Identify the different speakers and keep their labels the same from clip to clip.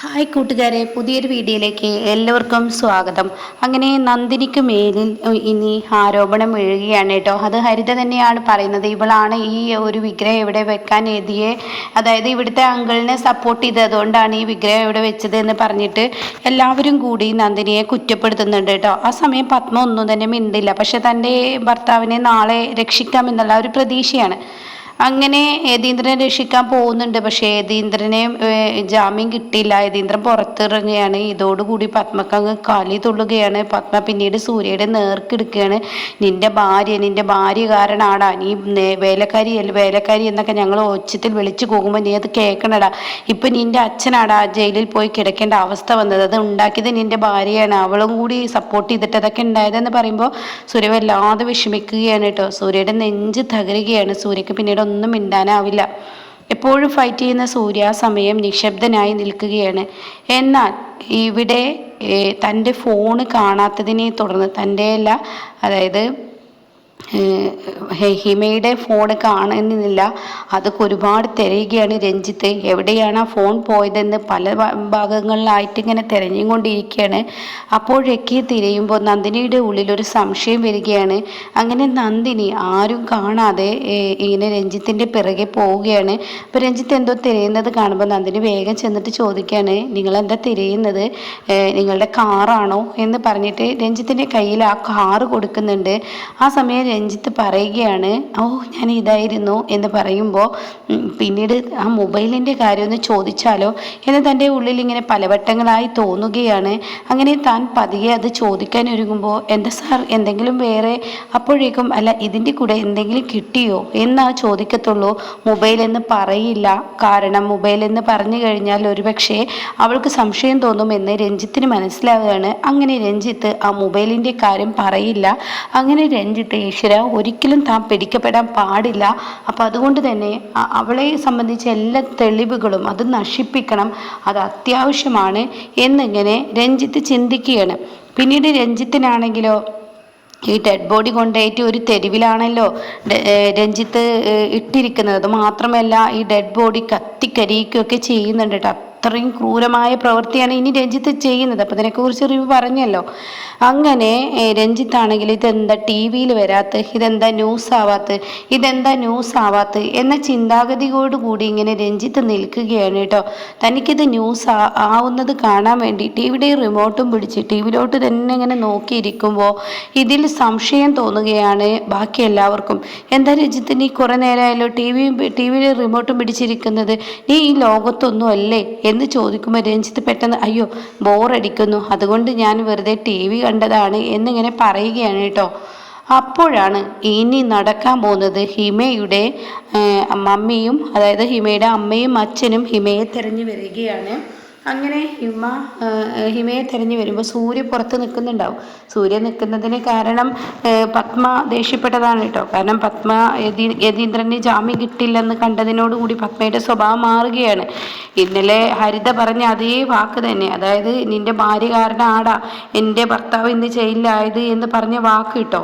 Speaker 1: Hi കൂട്ടുകാരെ, പുതിയൊരു വീഡിയോയിലേക്ക് എല്ലാവർക്കും സ്വാഗതം. അങ്ങനെ നന്ദിനിക്ക് മേലിൽ ഇനി ആരോപണം വീഴുകയാണ് കേട്ടോ. അത് ഹരിത തന്നെയാണ് പറയുന്നത്. ഇവളാണ് ഈ ഒരു വിഗ്രഹം ഇവിടെ വെക്കാൻ എഴുതിയെ, അതായത് ഇവിടുത്തെ അങ്കിളിനെ സപ്പോർട്ട് ചെയ്തതുകൊണ്ടാണ് ഈ വിഗ്രഹം ഇവിടെ വെച്ചത് എന്ന് പറഞ്ഞിട്ട് എല്ലാവരും കൂടി നന്ദിനിയെ കുറ്റപ്പെടുത്തുന്നുണ്ട് കേട്ടോ. ആ സമയം പത്മ ഒന്നും തന്നെ മിണ്ടില്ല. പക്ഷെ തൻ്റെ ഭർത്താവിനെ നാളെ രക്ഷിക്കാമെന്നുള്ള ഒരു പ്രതീക്ഷയാണ്. അങ്ങനെ യതീന്ദ്രനെ രക്ഷിക്കാൻ പോകുന്നുണ്ട്. പക്ഷേ യതീന്ദ്രനെ ജാമ്യം കിട്ടിയില്ല. യതീന്ദ്രൻ പുറത്തിറങ്ങുകയാണ്. ഇതോടുകൂടി പത്മക്ക് അങ്ങ് കലി തുള്ളുകയാണ്. പത്മ പിന്നീട് സൂര്യയുടെ നേർക്കെടുക്കുകയാണ്. നിന്റെ ഭാര്യ കാരണാടാ നീ വേലക്കാരി എന്നൊക്കെ ഞങ്ങൾ ഒച്ചത്തിൽ വിളിച്ചു പോകുമ്പോൾ നീ അത് കേൾക്കണടാ. ഇപ്പം നിന്റെ അച്ഛനാടാ ജയിലിൽ പോയി കിടക്കേണ്ട അവസ്ഥ വന്നത്. അത് ഉണ്ടാക്കിയത് നിന്റെ ഭാര്യയാണ്. അവളും കൂടി സപ്പോർട്ട് ചെയ്തിട്ട് അതൊക്കെ ഉണ്ടായതെന്ന് പറയുമ്പോൾ സൂര്യ വല്ലാതെ വിഷമിക്കുകയാണ് കേട്ടോ. സൂര്യയുടെ നെഞ്ച് തകരുകയാണ്. സൂര്യക്ക് പിന്നീട് ഒന്നും മിണ്ടാനാവില്ല. എപ്പോഴും ഫൈറ്റ് ചെയ്യുന്ന സൂര്യ ആ സമയം നിശബ്ദനായി നിൽക്കുകയാണ്. എന്നാൽ ഇവിടെ തൻ്റെ ഫോണ് കാണാത്തതിനെ തുടർന്ന് അതായത് ഹിമയുടെ ഫോൺ കാണുന്നില്ല. അതൊക്കെ ഒരുപാട് തിരയുകയാണ് രഞ്ജിത്ത്. എവിടെയാണ് ആ ഫോൺ പോയതെന്ന് പല ഭാഗങ്ങളിലായിട്ട് ഇങ്ങനെ തിരഞ്ഞുകൊണ്ടിരിക്കുകയാണ്. അപ്പോഴൊക്കെ തിരയുമ്പോൾ നന്ദിനിയുടെ ഉള്ളിലൊരു സംശയം വരികയാണ്. അങ്ങനെ നന്ദിനി ആരും കാണാതെ ഇങ്ങനെ രഞ്ജിത്തിൻ്റെ പിറകെ പോവുകയാണ്. അപ്പോൾ രഞ്ജിത്ത് എന്തോ തിരയുന്നത് കാണുമ്പോൾ നന്ദിനി വേഗം ചെന്നിട്ട് ചോദിക്കുകയാണ്, നിങ്ങളെന്താ തിരയുന്നത്? നിങ്ങളുടെ കാറാണോ എന്ന് പറഞ്ഞിട്ട് രഞ്ജിത്തിൻ്റെ കയ്യിൽ ആ കാറ് കൊടുക്കുന്നുണ്ട്. ആ സമയം രഞ്ജിത്ത് പറയുകയാണ്, ഞാൻ ഇതായിരുന്നു എന്ന് പറയുമ്പോൾ പിന്നീട് ആ മൊബൈലിൻ്റെ കാര്യം ഒന്ന് ചോദിച്ചാലോ എന്ന് തൻ്റെ ഉള്ളിൽ ഇങ്ങനെ പലവട്ടങ്ങളായി തോന്നുകയാണ്. അങ്ങനെ താൻ പതിയെ അത് ചോദിക്കാൻ ഒരുങ്ങുമ്പോൾ, എന്താ സാർ എന്തെങ്കിലും വേറെ? അപ്പോഴേക്കും അല്ല, ഇതിൻ്റെ കൂടെ എന്തെങ്കിലും കിട്ടിയോ എന്നാ ചോദിക്കത്തുള്ളൂ. മൊബൈൽ എന്ന് പറയില്ല. കാരണം മൊബൈൽ എന്ന് പറഞ്ഞു കഴിഞ്ഞാൽ ഒരുപക്ഷെ അവൾക്ക് സംശയം തോന്നുമെന്ന് രഞ്ജിത്തിന് മനസ്സിലാവുകയാണ്. അങ്ങനെ രഞ്ജിത്ത് ആ മൊബൈലിൻ്റെ കാര്യം പറയില്ല. അങ്ങനെ രഞ്ജിത്ത് ഒരിക്കലും താൻ പിടിക്കപ്പെടാൻ പാടില്ല. അപ്പം അതുകൊണ്ട് തന്നെ അവളെ സംബന്ധിച്ച എല്ലാ തെളിവുകളും അത് നശിപ്പിക്കണം, അത് അത്യാവശ്യമാണ് എന്നിങ്ങനെ രഞ്ജിത്ത് ചിന്തിക്കുകയാണ്. പിന്നീട് രഞ്ജിത്തിനാണെങ്കിലോ ഈ ഡെഡ് ബോഡി കൊണ്ടുപോയിട്ട് ഒരു തെരുവിലാണല്ലോ രഞ്ജിത്ത് ഇട്ടിരിക്കുന്നത്. അത് മാത്രമല്ല ഈ ഡെഡ് ബോഡി കത്തിക്കരിക്കുകയൊക്കെ ചെയ്യുന്നുണ്ട് കേട്ടോ. അത്രയും ക്രൂരമായ പ്രവൃത്തിയാണ് ഇനി രഞ്ജിത്ത് ചെയ്യുന്നത്. അപ്പം ഇതിനെക്കുറിച്ച് റിവ്യൂ പറഞ്ഞല്ലോ. അങ്ങനെ രഞ്ജിത്താണെങ്കിൽ ഇതെന്താ ടി വിയിൽ വരാത്ത, ഇതെന്താ ന്യൂസ് ആവാത്ത എന്ന ചിന്താഗതിയോടുകൂടി ഇങ്ങനെ രഞ്ജിത്ത് നിൽക്കുകയാണ് കേട്ടോ. തനിക്കിത് ന്യൂസ് ആവുന്നത് കാണാൻ വേണ്ടി ടിവിയുടെ റിമോട്ടും പിടിച്ച് ടി വിയിലോട്ട് തന്നെ ഇങ്ങനെ നോക്കിയിരിക്കുമ്പോൾ ഇതിൽ സംശയം തോന്നുകയാണ് ബാക്കി എല്ലാവർക്കും. എന്താ രഞ്ജിത്ത്, നീ കുറേ നേരമായല്ലോ ടി വിയിൽ റിമോട്ടും പിടിച്ചിരിക്കുന്നത്, നീ ഈ ലോകത്തൊന്നും അല്ലേ എന്ന് ചോദിക്കുമ്പോൾ രഞ്ജിത്ത് പെട്ടെന്ന് അയ്യോ ബോറടിക്കുന്നു, അതുകൊണ്ട് ഞാൻ വെറുതെ ടി വി കണ്ടതാണ് എന്നിങ്ങനെ പറയുകയാണ് കേട്ടോ. അപ്പോഴാണ് ഇനി നടക്കാൻ പോകുന്നത്. ഹിമയുടെ മമ്മിയും, അതായത് ഹിമയുടെ അമ്മയും അച്ഛനും ഹിമയെ തിരഞ്ഞു വരികയാണ്. അങ്ങനെ ഹിമയെ തിരഞ്ഞു വരുമ്പോൾ സൂര്യ പുറത്ത് നിൽക്കുന്നുണ്ടാവും. സൂര്യ നിൽക്കുന്നതിന് കാരണം പത്മ ദേഷ്യപ്പെട്ടതാണ് കേട്ടോ. കാരണം പത്മ യതീന്ദ്രന് ജാമ്യം കിട്ടില്ലെന്ന് കണ്ടതിനോടുകൂടി പത്മയുടെ സ്വഭാവം മാറുകയാണ്. ഇന്നലെ ഹരിത പറഞ്ഞ അതേ വാക്ക് തന്നെ, അതായത് നിന്റെ ഭാര്യ കാരണാടാ എൻ്റെ ഭർത്താവ് ഇന്ന് ജയിലിലായത് എന്ന് പറഞ്ഞ വാക്ക് കേട്ടോ.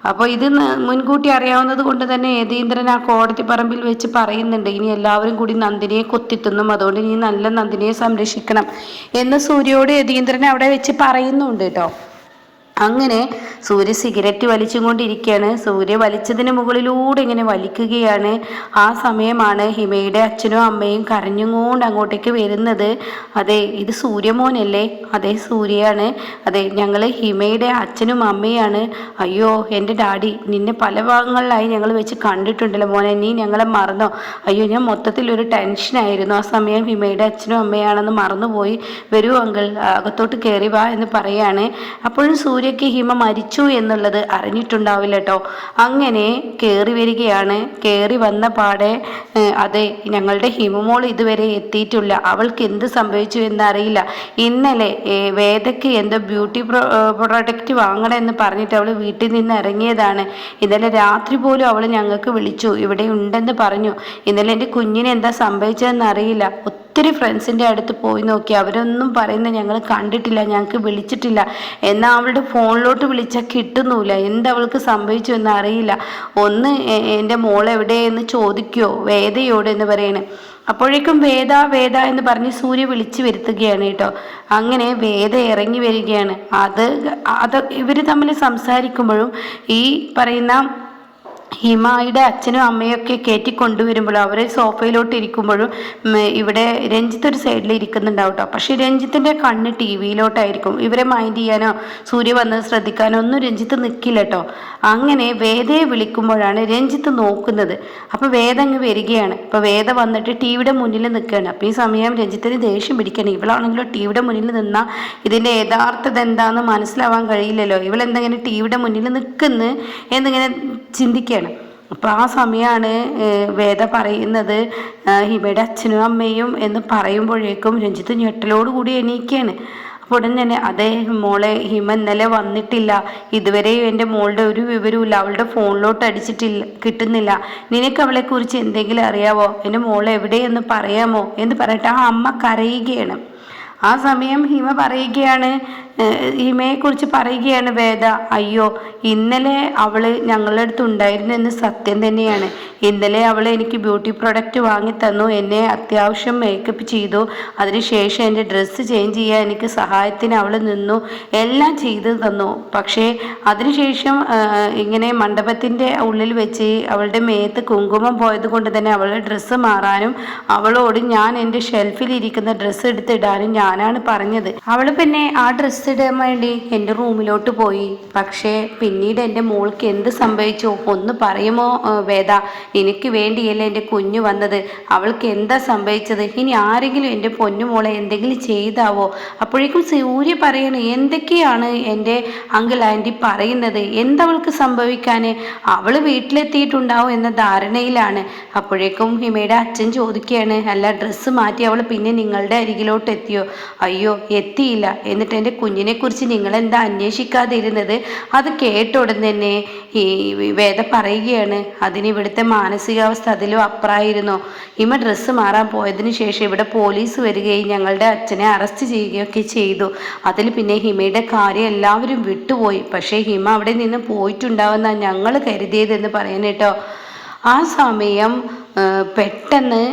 Speaker 1: അപ്പോൾ ഇത് മുൻകൂട്ടി അറിയാവുന്നത് കൊണ്ട് തന്നെ യതീന്ദ്രൻ ആ കോടതി പറമ്പിൽ വെച്ച് പറയുന്നുണ്ട്, ഇനി എല്ലാവരും കൂടി നന്ദിനിയെ കൊത്തിത്തുന്നും, അതുകൊണ്ട് നീ നല്ല നന്ദിനിയെ സംരക്ഷിക്കണം എന്ന് സൂര്യയോട് യതീന്ദ്രൻ അവിടെ വെച്ച് പറയുന്നുണ്ട് കേട്ടോ. അങ്ങനെ സൂര്യ സിഗരറ്റ് വലിച്ചും കൊണ്ടിരിക്കുകയാണ്. സൂര്യ വലിച്ചതിന് മുകളിലൂടെ ഇങ്ങനെ വലിക്കുകയാണ്. ആ സമയമാണ് ഹിമയുടെ അച്ഛനും അമ്മയും കരഞ്ഞുകൊണ്ട് അങ്ങോട്ടേക്ക് വരുന്നത്. അതെ, ഇത് സൂര്യമോനല്ലേ? അതെ, സൂര്യയാണ്. അതെ, ഞങ്ങൾ ഹിമയുടെ അച്ഛനും അമ്മയാണ്. അയ്യോ എൻ്റെ ഡാഡി, നിന്നെ പല ഭാഗങ്ങളിലായി ഞങ്ങൾ വെച്ച് കണ്ടിട്ടുണ്ടല്ലോ മോനെ, നീ ഞങ്ങളെ മറന്നോ? അയ്യോ, ഞാൻ മൊത്തത്തിൽ ഒരു ടെൻഷനായിരുന്നു. ആ സമയം ഹിമയുടെ അച്ഛനും അമ്മയാണെന്ന് മറന്നുപോയി. വരൂ അങ്കിൾ, അകത്തോട്ട് കയറി വാ എന്ന് പറയാണ്. അപ്പോഴും സൂര്യക്ക് ഹിമ മരിച്ചു എന്നുള്ളത് അറിഞ്ഞിട്ടുണ്ടാവില്ല കേട്ടോ. അങ്ങനെ കയറി വരികയാണ്. കയറി വന്ന പാടെ അതെ, ഞങ്ങളുടെ ഹിമമോൾ ഇതുവരെ എത്തിയിട്ടില്ല, അവൾക്ക് എന്ത് സംഭവിച്ചു എന്നറിയില്ല. ഇന്നലെ വേദയ്ക്ക് എന്തോ ബ്യൂട്ടി പ്രൊഡക്റ്റ് വാങ്ങണമെന്ന് പറഞ്ഞിട്ട് അവൾ വീട്ടിൽ നിന്ന് ഇറങ്ങിയതാണ്. ഇന്നലെ രാത്രി പോലും അവൾ ഞങ്ങൾക്ക് വിളിച്ചു, ഇവിടെ ഉണ്ടെന്ന് പറഞ്ഞു. ഇന്നലെ എൻ്റെ കുഞ്ഞിന് എന്താ സംഭവിച്ചതെന്ന് അറിയില്ല, ഒത്തിരി ഫ്രണ്ട്സിൻ്റെ അടുത്ത് പോയി നോക്കി, അവരൊന്നും പറയുന്നത് ഞങ്ങൾ കണ്ടിട്ടില്ല, ഞങ്ങൾക്ക് വിളിച്ചിട്ടില്ല. എന്നാൽ അവളുടെ ഫോണിലോട്ട് വിളിച്ചാൽ കിട്ടുന്നില്ല. എന്തവൾക്ക് സംഭവിച്ചു എന്ന് അറിയില്ല. ഒന്ന് എൻ്റെ മോൾ എവിടെയെന്ന് ചോദിക്കുമോ വേദയോട് എന്ന് പറയണേ. അപ്പോഴേക്കും വേദ വേദ എന്ന് പറഞ്ഞ് സൂര്യ വിളിച്ചു വരുത്തുകയാണ് കേട്ടോ. അങ്ങനെ വേദ ഇറങ്ങി വരികയാണ്. അത് ഇവർ തമ്മിൽ സംസാരിക്കുമ്പോഴും ഈ പറയുന്ന ഹിമയുടെ അച്ഛനും അമ്മയൊക്കെ കയറ്റി കൊണ്ടുവരുമ്പോഴും അവരെ സോഫയിലോട്ട് ഇരിക്കുമ്പോഴും ഇവിടെ രഞ്ജിത്ത് ഒരു സൈഡിൽ ഇരിക്കുന്നുണ്ടാവും കേട്ടോ. പക്ഷെ രഞ്ജിത്തിൻ്റെ കണ്ണ് ടി വിയിലോട്ടായിരിക്കും. ഇവരെ മൈൻഡ് ചെയ്യാനോ സൂര്യ വന്ന് ശ്രദ്ധിക്കാനോ ഒന്നും രഞ്ജിത്ത് നിൽക്കില്ല കേട്ടോ. അങ്ങനെ വേദയെ വിളിക്കുമ്പോഴാണ് രഞ്ജിത്ത് നോക്കുന്നത്. അപ്പോൾ വേദ അങ്ങ് വരികയാണ്. അപ്പോൾ വേദ വന്നിട്ട് ടി വിയുടെ മുന്നിൽ നിൽക്കുകയാണ്. അപ്പോൾ ഈ സമയം രഞ്ജിത്തിന് ദേഷ്യം പിടിക്കണം. ഇവളാണെങ്കിലോ ടി വിയുടെ മുന്നിൽ നിന്നാൽ ഇതിൻ്റെ യഥാർത്ഥത എന്താണെന്ന് മനസ്സിലാവാൻ കഴിയില്ലല്ലോ. ഇവളെന്തെങ്കിലും ടി വിയുടെ മുന്നിൽ നിൽക്കുന്നു എന്നിങ്ങനെ ചിന്തിക്കുകയാണ്. അപ്പോൾ ആ സമയമാണ് വേദ പറയുന്നത് ഹിമയുടെ അച്ഛനും അമ്മയും എന്ന് പറയുമ്പോഴേക്കും രഞ്ജിത്ത് ഞെട്ടലോട് കൂടി എണീക്കുകയാണ്. അപ്പോൾ ഉടൻ തന്നെ അതേ മോളെ, ഹിമ ഇന്നലെ വന്നിട്ടില്ല, ഇതുവരെ എൻ്റെ മോളുടെ ഒരു വിവരവുമില്ല, അവളുടെ ഫോണിലോട്ട് അടിച്ചിട്ടില്ല, കിട്ടുന്നില്ല. നിനക്ക് അവളെക്കുറിച്ച് എന്തെങ്കിലും അറിയാവോ? എൻ്റെ മോളെ എവിടെയെന്ന് പറയാമോ എന്ന് പറഞ്ഞിട്ട് ആ അമ്മ കരയുകയാണ്. ആ സമയം ഹിമ പറയുകയാണ്, ഹിമയെക്കുറിച്ച് പറയുകയാണ് വേദ, അയ്യോ ഇന്നലെ അവൾ ഞങ്ങളുടെ അടുത്ത് ഉണ്ടായിരുന്നു എന്ന് സത്യം തന്നെയാണ്. ഇന്നലെ അവൾ എനിക്ക് ബ്യൂട്ടി പ്രൊഡക്റ്റ് വാങ്ങി തന്നു, എന്നെ അത്യാവശ്യം മേക്കപ്പ് ചെയ്തു, അതിനുശേഷം എൻ്റെ ഡ്രസ്സ് ചേഞ്ച് ചെയ്യാൻ എനിക്ക് സഹായത്തിന് അവൾ നിന്നു, എല്ലാം ചെയ്തു തന്നു. പക്ഷേ അതിനുശേഷം ഇങ്ങനെ മണ്ഡപത്തിൻ്റെ ഉള്ളിൽ വെച്ച് അവളുടെ മേത്ത് കുങ്കുമം പോയത് കൊണ്ട് തന്നെ അവളുടെ ഡ്രസ്സ് മാറാനും അവളോട് ഞാൻ എൻ്റെ ഷെൽഫിലിരിക്കുന്ന ഡ്രസ്സ് എടുത്തിടാനും ഞാനാണ് പറഞ്ഞത്. അവൾ പിന്നെ ആ ഡ്രസ്സ് ഇടാൻ വേണ്ടി എൻ്റെ റൂമിലോട്ട് പോയി. പക്ഷേ പിന്നീട് എൻ്റെ മോൾക്ക് എന്ത് സംഭവിച്ചു ഒന്ന് പറയുമോ വേദ? എനിക്ക് വേണ്ടിയല്ലേ എൻ്റെ കുഞ്ഞു വന്നത്, അവൾക്ക് എന്താ സംഭവിച്ചത്? ഇനി ആരെങ്കിലും എൻ്റെ പൊന്നുമോളെ എന്തെങ്കിലും ചെയ്താവോ? അപ്പോഴേക്കും സൂര്യ പറയണേ, എന്തൊക്കെയാണ് എൻ്റെ അങ്കിൾ ആൻറ്റി പറയുന്നത്? എന്തവൾക്ക് സംഭവിക്കാൻ? അവൾ വീട്ടിലെത്തിയിട്ടുണ്ടാവും എന്ന ധാരണയിലാണ്. അപ്പോഴേക്കും ഹിമയുടെ അച്ഛൻ ചോദിക്കുകയാണ്, അല്ല ഡ്രസ്സ് മാറ്റി അവൾ പിന്നെ നിങ്ങളുടെ അരികിലോട്ട് എത്തിയോ? അയ്യോ എത്തിയില്ല. എന്നിട്ട് എൻ്റെ കുഞ്ഞിനെ കുറിച്ച് നിങ്ങളെന്താ അന്വേഷിക്കാതിരുന്നത്? അത് കേട്ട ഉടൻ തന്നെ ഈ വേദ പറയുകയാണ്, അതിന് ഇവിടുത്തെ മാനസികാവസ്ഥ അതിലും അപ്പുറമായിരുന്നു. ഹിമ ഡ്രസ്സ് മാറാൻ പോയതിന് ശേഷം ഇവിടെ പോലീസ് വരികയും ഞങ്ങളുടെ അച്ഛനെ അറസ്റ്റ് ചെയ്യുകയൊക്കെ ചെയ്തു. അതിൽ പിന്നെ ഹിമയുടെ കാര്യം എല്ലാവരും വിട്ടുപോയി. പക്ഷേ ഹിമ അവിടെ നിന്ന് പോയിട്ടുണ്ടാവുന്ന ഞങ്ങൾ കരുതിയതെന്ന് പറയാനേട്ടോ. ആ സമയം പെട്ടെന്ന്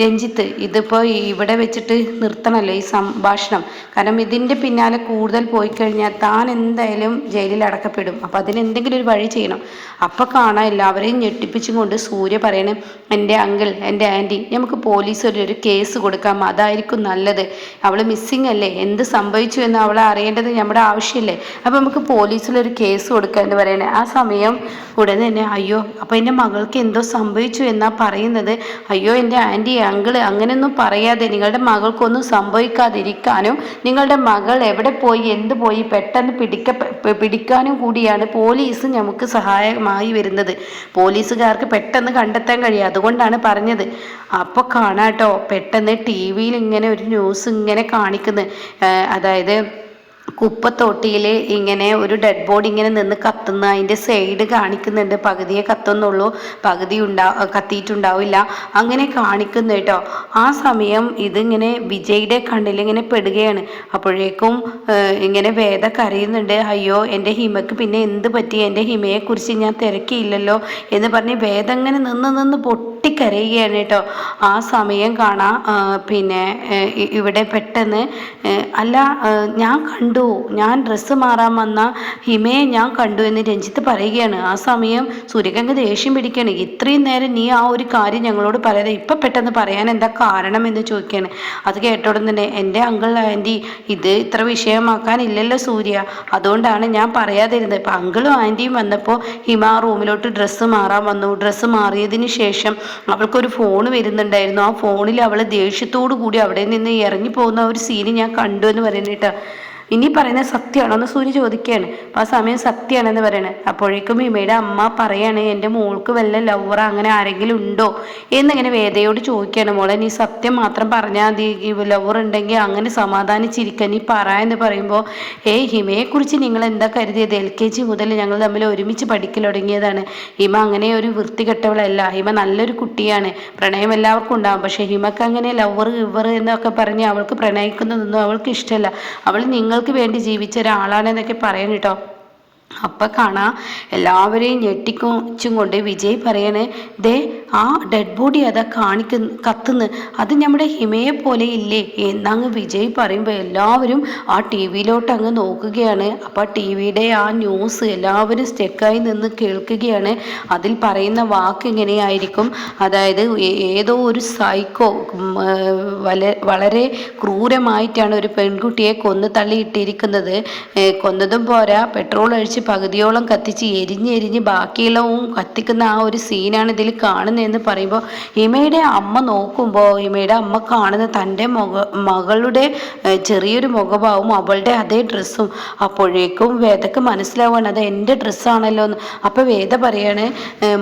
Speaker 1: രഞ്ജിത്ത് ഇതിപ്പോൾ ഇവിടെ വെച്ചിട്ട് നിർത്തണമല്ലോ ഈ സംഭാഷണം, കാരണം ഇതിൻ്റെ പിന്നാലെ കൂടുതൽ പോയി കഴിഞ്ഞാൽ താൻ എന്തായാലും ജയിലിൽ അടക്കപ്പെടും. അപ്പോൾ അതിനെന്തെങ്കിലും ഒരു വഴി ചെയ്യണം. അപ്പോൾ കാണാൻ എല്ലാവരെയും ഞെട്ടിപ്പിച്ചും കൊണ്ട് സൂര്യ പറയണം, എൻ്റെ അങ്കിൾ, എൻ്റെ ആൻറ്റി, നമുക്ക് പോലീസിൽ ഒരു കേസ് കൊടുക്കാം, അതായിരിക്കും നല്ലത്. അവൾ മിസ്സിങ് അല്ലേ, എന്ത് സംഭവിച്ചു എന്ന് അവളെ അറിയേണ്ടത് നമ്മുടെ ആവശ്യമില്ലേ, അപ്പോൾ നമുക്ക് പോലീസിലൊരു കേസ് കൊടുക്കാം എന്ന് പറയണേ. ആ സമയം ഉടനെ തന്നെ അയ്യോ അപ്പോൾ എൻ്റെ മകൾക്ക് എന്തോ സംഭവിച്ചു എന്നാ പറയുന്നത്. അയ്യോ എൻ്റെ ആൻറ്റി, അങ്കിള് അങ്ങനെയൊന്നും പറയാതെ, നിങ്ങളുടെ മകൾക്കൊന്നും സംഭവിക്കാതിരിക്കാനും നിങ്ങളുടെ മകൾ എവിടെ പോയി എന്ത് പോയി പെട്ടെന്ന് പിടിക്കാനും കൂടിയാണ് പോലീസ് നമുക്ക് സഹായമായി വരുന്നത്. പോലീസുകാർക്ക് പെട്ടെന്ന് കണ്ടെത്താൻ കഴിയും, അതുകൊണ്ടാണ് പറഞ്ഞത്. അപ്പോൾ കാണാട്ടോ പെട്ടെന്ന് ടി വിയിൽ ഇങ്ങനെ ഒരു ന്യൂസ് ഇങ്ങനെ കാണിക്കുന്നത്, അതായത് കുപ്പത്തൊട്ടിയിൽ ഇങ്ങനെ ഒരു ഡെഡ് ബോഡി ഇങ്ങനെ നിന്ന് കത്തുന്ന അതിൻ്റെ സൈഡ് കാണിക്കുന്നുണ്ട്. പകുതിയെ കത്തുന്നുള്ളൂ, പകുതി കത്തിയിട്ടുണ്ടാവില്ല, അങ്ങനെ കാണിക്കുന്നു കേട്ടോ. ആ സമയം ഇതിങ്ങനെ വിജയുടെ കണ്ണിലിങ്ങനെ പെടുകയാണ്. അപ്പോഴേക്കും ഇങ്ങനെ വേദ കരയുന്നുണ്ട്, അയ്യോ എൻ്റെ ഹിമയ്ക്ക് പിന്നെ എന്ത് പറ്റി, എൻ്റെ ഹിമയെക്കുറിച്ച് ഞാൻ തിരക്കിയില്ലല്ലോ എന്ന് പറഞ്ഞ് വേദ ഇങ്ങനെ നിന്ന് പൊട്ടിക്കരയുകയാണ് കേട്ടോ. ആ സമയം കാണാം പിന്നെ ഇവിടെ പെട്ടെന്ന് അല്ല ഞാൻ കണ്ടു, ഞാൻ ഡ്രസ്സ് മാറാൻ വന്ന ഹിമയെ ഞാൻ കണ്ടു എന്ന് രഞ്ജിത്ത് പറയുകയാണ്. ആ സമയം സൂര്യകങ്ങ് ദേഷ്യം പിടിക്കുകയാണ്, ഇത്രയും നേരം നീ ആ ഒരു കാര്യം ഞങ്ങളോട് പറയാതെ ഇപ്പം പെട്ടെന്ന് പറയാൻ എന്താ കാരണം എന്ന് ചോദിക്കുകയാണ്. അത് കേട്ടോടെ തന്നെ എൻ്റെ അങ്കിൾ ആൻറ്റി, ഇത് ഇത്ര വിഷയമാക്കാനില്ലല്ലോ സൂര്യ, അതുകൊണ്ടാണ് ഞാൻ പറയാതിരുന്നത്. ഇപ്പം അങ്കിളും ആൻറ്റിയും വന്നപ്പോൾ ഹിമ ആ റൂമിലോട്ട് ഡ്രസ്സ് മാറാൻ വന്നു. ഡ്രസ്സ് മാറിയതിന് ശേഷം അവൾക്കൊരു ഫോൺ വരുന്നുണ്ടായിരുന്നു. ആ ഫോണിൽ അവൾ ദേഷ്യത്തോടു കൂടി അവിടെ നിന്ന് ഇറങ്ങി പോകുന്ന ഒരു സീന് ഞാൻ കണ്ടു എന്ന് പറയുന്നത് കേട്ടോ. ഇനി പറയുന്നത് സത്യമാണോ എന്ന് സൂര്യ ചോദിക്കുകയാണ്. അപ്പോൾ ആ സമയം സത്യമാണെന്ന് പറയണേ. അപ്പോഴേക്കും ഹിമയുടെ അമ്മ പറയാണ്, എൻ്റെ മോൾക്ക് വല്ല ലവർ അങ്ങനെ ആരെങ്കിലും ഉണ്ടോ എന്നിങ്ങനെ വേദയോട് ചോദിക്കുകയാണ്. മോളെ നീ സത്യം മാത്രം പറഞ്ഞാൽ മതി, ലവർ ഉണ്ടെങ്കിൽ അങ്ങനെ സമാധാനിച്ചിരിക്കുക, നീ പറ എന്ന് പറയുമ്പോൾ ഹിമയെക്കുറിച്ച് നിങ്ങൾ എന്താ കരുതിയത്? LKG മുതൽ ഞങ്ങൾ തമ്മിൽ ഒരുമിച്ച് പഠിക്കൽ തുടങ്ങിയതാണ്. ഹിമ അങ്ങനെ ഒരു വൃത്തികെട്ടവളല്ല, ഹിമ നല്ലൊരു കുട്ടിയാണ്. പ്രണയം എല്ലാവർക്കും ഉണ്ടാകും, പക്ഷെ ഹിമക്ക് അങ്ങനെ ലവർ ഇവർ എന്നൊക്കെ പറഞ്ഞ് അവൾക്ക് പ്രണയിക്കുന്നതൊന്നും അവൾക്ക് ഇഷ്ടമല്ല. അവൾ നിങ്ങൾക്ക് വേണ്ടി ജീവിച്ച ഒരാളാണെന്നൊക്കെ പറയണം കേട്ടോ. അപ്പം കാണാം എല്ലാവരെയും ഞെട്ടിക്കും കൊണ്ട് വിജയ് പറയണേ, ദേ ആ ഡെഡ് ബോഡി അതാ കത്തുന്നു, അത് നമ്മുടെ ഹിമയെ പോലെ ഇല്ലേ എന്നങ്ങ് വിജയ് പറയുമ്പോൾ എല്ലാവരും ആ TV-ലോട്ട് അങ്ങ് നോക്കുകയാണ്. അപ്പോൾ TV-യുടെ ആ ന്യൂസ് എല്ലാവരും സ്റ്റെക്കായി നിന്ന് കേൾക്കുകയാണ്. അതിൽ പറയുന്ന വാക്ക് ഇങ്ങനെയായിരിക്കും, അതായത് ഏതോ ഒരു സൈക്കോ വളരെ ക്രൂരമായിട്ടാണ് ഒരു പെൺകുട്ടിയെ കൊന്നു തള്ളിയിട്ടിരിക്കുന്നത്. കൊന്നതും പോരാ, പെട്രോൾ ഒഴിച്ച് പകുതിയോളം കത്തിച്ച് എരിഞ്ഞെരിഞ്ഞ് ബാക്കിയുള്ളവും കത്തിക്കുന്ന ആ ഒരു സീനാണ് ഇതിൽ കാണുന്നതെന്ന് പറയുമ്പോൾ ഹിമയുടെ അമ്മ നോക്കുമ്പോൾ ഹിമയുടെ അമ്മ കാണുന്ന തൻ്റെ മകളുടെ ചെറിയൊരു മുഖഭാവവും അവളുടെ അതേ ഡ്രസ്സും. അപ്പോഴേക്കും വേദക്ക് മനസ്സിലാവുകയാണ് അത് എൻ്റെ ഡ്രസ്സാണല്ലോ എന്ന്. അപ്പോൾ വേദ പറയാണ്,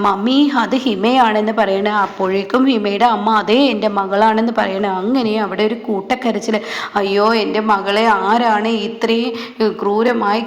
Speaker 1: മമ്മി അത് ഹിമയാണെന്ന് പറയണേ. അപ്പോഴേക്കും ഹിമയുടെ അമ്മ അതേ എൻ്റെ മകളാണെന്ന് പറയണേ. അങ്ങനെ അവിടെ ഒരു കൂട്ടക്കരച്ചിൽ, അയ്യോ എൻ്റെ മകളെ ആരാണ് ഇത്രയും ക്രൂരമായി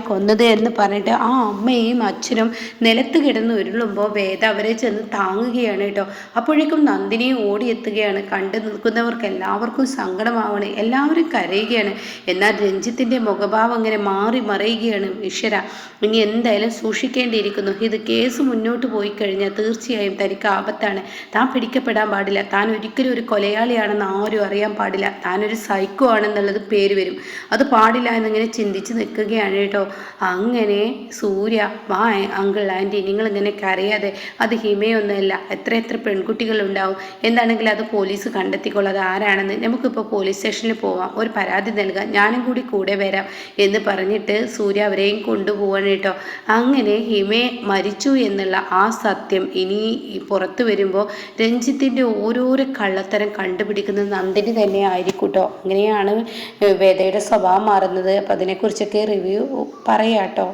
Speaker 1: കൊന്നത് എന്ന് പറഞ്ഞിട്ട് ആ അമ്മയും അച്ഛനും നിലത്ത് കിടന്ന് ഉരുളുമ്പോൾ വേദ അവരെ ചെന്ന് താങ്ങുകയാണ് കേട്ടോ. അപ്പോഴേക്കും നന്ദിനിയും ഓടിയെത്തുകയാണ്. കണ്ടു നിൽക്കുന്നവർക്ക് എല്ലാവർക്കും സങ്കടമാവണേ, എല്ലാവരും കരയുകയാണ്. എന്നാൽ രഞ്ജിത്തിൻ്റെ മുഖഭാവം അങ്ങനെ മാറി മറയുകയാണ്. ഈശ്വര, ഇനി എന്തായാലും സൂക്ഷിക്കേണ്ടിയിരിക്കുന്നു. ഇത് കേസ് മുന്നോട്ട് പോയി കഴിഞ്ഞാൽ തീർച്ചയായും തനിക്ക് ആപത്താണ്. താൻ പിടിക്കപ്പെടാൻ പാടില്ല, താൻ ഒരിക്കലും ഒരു കൊലയാളിയാണെന്ന് ആരും അറിയാൻ പാടില്ല, താനൊരു സൈക്കോ ആണെന്നുള്ളത് പേര് വരും, അത് പാടില്ല എന്നിങ്ങനെ ചിന്തിച്ച് നിൽക്കുകയാണ് കേട്ടോ. അങ്ങനെ സൂര്യ, വാ അങ്കിൾ ആൻറ്റി നിങ്ങളിങ്ങനെ കരയാതെ, അത് ഹിമയൊന്നുമല്ല, എത്ര പെൺകുട്ടികളുണ്ടാവും, എന്താണെങ്കിലും അത് പോലീസ് കണ്ടെത്തിക്കോളൂ അത് ആരാണെന്ന്. നമുക്കിപ്പോൾ പോലീസ് സ്റ്റേഷനിൽ പോവാം, ഒരു പരാതി നൽകാം, ഞാനും കൂടെ വരാം എന്ന് പറഞ്ഞിട്ട് സൂര്യ അവരെയും കൊണ്ടുപോവാണ് കേട്ടോ. അങ്ങനെ ഹിമയെ മരിച്ചു എന്നുള്ള ആ സത്യം ഇനി പുറത്തു വരുമ്പോൾ രഞ്ജിത്തിൻ്റെ ഓരോരോ കള്ളത്തരം കണ്ടുപിടിക്കുന്നത് നന്ദിനി തന്നെ ആയിരിക്കും കേട്ടോ. അങ്ങനെയാണ് വേദയുടെ സ്വഭാവം മാറുന്നത്. അപ്പം അതിനെക്കുറിച്ചൊക്കെ റിവ്യൂ പറയാം കേട്ടോ.